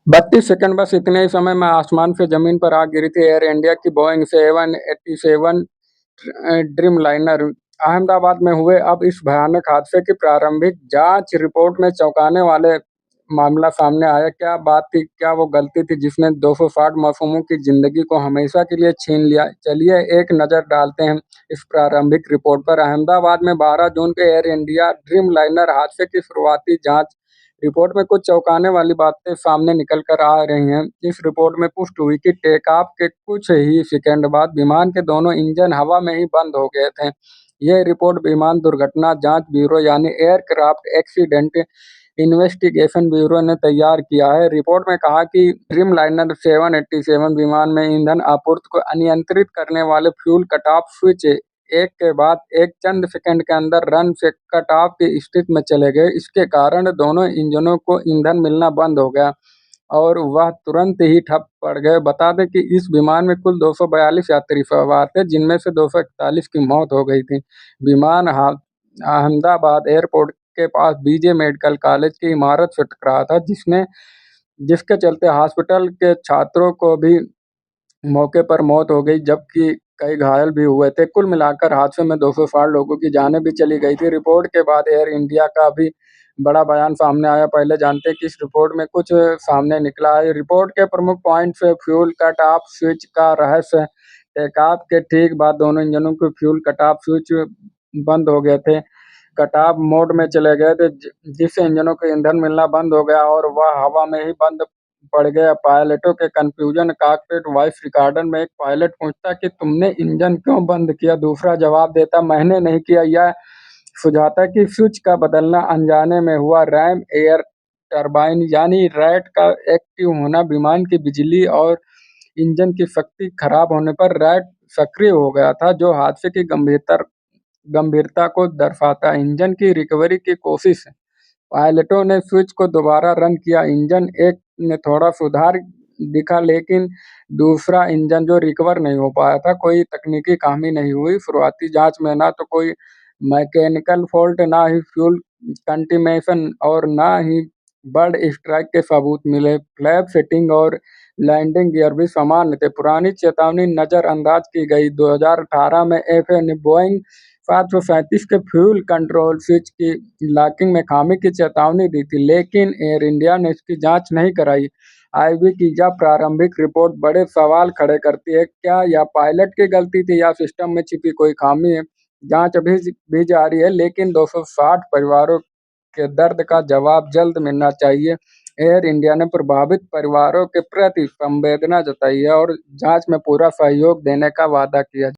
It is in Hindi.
32 सेकंड बस इतने ही समय में आसमान से जमीन पर आ गिरी थी एयर इंडिया की बोइंग 787 ड्रीमलाइनर। अहमदाबाद में हुए अब इस भयानक हादसे की प्रारंभिक जांच रिपोर्ट में चौंकाने वाले मामला सामने आया। क्या बात थी, क्या वो गलती थी जिसने 260 मासूमों की जिंदगी को हमेशा के लिए छीन लिया? चलिए एक नजर डालते हैं इस प्रारंभिक रिपोर्ट पर। अहमदाबाद में 12 जून के एयर इंडिया ड्रीमलाइनर हादसे की शुरुआती जांच रिपोर्ट में कुछ चौंकाने वाली बातें सामने निकल कर आ रही हैं। इस रिपोर्ट में पुष्टि हुई कि टेक ऑफ के कुछ ही सेकंड बाद विमान के दोनों इंजन हवा में ही बंद हो गए थे। यह रिपोर्ट विमान दुर्घटना जांच ब्यूरो यानी एयरक्राफ्ट एक्सीडेंट इन्वेस्टिगेशन ब्यूरो ने तैयार किया है। रिपोर्ट में कहा कि ड्रीमलाइनर 787 विमान में ईंधन आपूर्ति को अनियंत्रित करने वाले फ्यूल कट ऑफ स्विच एक के बाद एक चंद सेकंड के अंदर रन से कट ऑफ की स्थिति में चले गए। इसके कारण दोनों इंजनों को ईंधन मिलना बंद हो गया और वह तुरंत ही ठप पड़ गए। बता दें कि इस विमान में कुल 242 यात्री सवार थे, जिनमें से 241 की मौत हो गई थी। विमान अहमदाबाद एयरपोर्ट के पास बीजे मेडिकल कॉलेज की इमारत से टकराया था, जिसके चलते हॉस्पिटल के छात्रों को भी मौके पर मौत हो गई, जबकि कई घायल भी हुए थे। कुल मिलाकर हादसे में 260 लोगों की जानें भी चली गई थी। रिपोर्ट के बाद एयर इंडिया का भी बड़ा बयान सामने आया। पहले जानते हैं कि इस रिपोर्ट में कुछ सामने निकला है। रिपोर्ट के प्रमुख पॉइंट्स है फ्यूल कट ऑफ स्विच का रहस्य। टेक ऑफ के ठीक बाद दोनों इंजनों के फ्यूल कट ऑफ स्विच बंद हो गए थे, कट ऑफ मोड में चले गए थे, जिससे इंजनों को ईंधन मिलना बंद हो गया और वह हवा में ही बंद पड़ गया। पायलटों के कंफ्यूजन। कॉकपिट वॉइस रिकॉर्डर में एक पायलट पूछता कि तुमने इंजन क्यों बंद किया? दूसरा जवाब देता, मैंने नहीं किया। यह सुझाता कि स्विच का बदलना अनजाने में हुआ। रैम एयर टरबाइन यानी रैट का एक्टिव होना विमान की बिजली और इंजन की शक्ति खराब होने पर रैट सक्रिय हो गया था, जो हादसे की गंभीरता को दर्शाता है। इंजन की रिकवरी की कोशिश। पायलटों ने स्विच को दोबारा रन किया। इंजन एक में थोड़ा सुधार दिखा, लेकिन दूसरा इंजन जो रिकवर नहीं हो पाया था। कोई तकनीकी खामी नहीं हुई। शुरुआती जांच में ना तो कोई मैकेनिकल फॉल्ट, ना ही फ्यूल कंटिमेशन और ना ही बर्ड स्ट्राइक के सबूत मिले। फ्लैप सेटिंग और लैंडिंग गियर भी सामान्य थे। पुरानी चेतावनी नजरअंदाज की गई। 2018 में एफए ने बोइंग 737 के फ्यूल कंट्रोल स्विच की लॉकिंग में खामी की चेतावनी दी थी, लेकिन एयर इंडिया ने इसकी जांच नहीं कराई। आईबी की यह प्रारंभिक रिपोर्ट बड़े सवाल खड़े करती है। क्या यह पायलट की गलती थी या सिस्टम में छिपी कोई खामी है? जांच अभी भी जारी है, लेकिन 260 परिवारों के दर्द का जवाब जल्द मिलना चाहिए। एयर इंडिया ने प्रभावित परिवारों के प्रति संवेदना जताई है और जांच में पूरा सहयोग देने का वादा किया।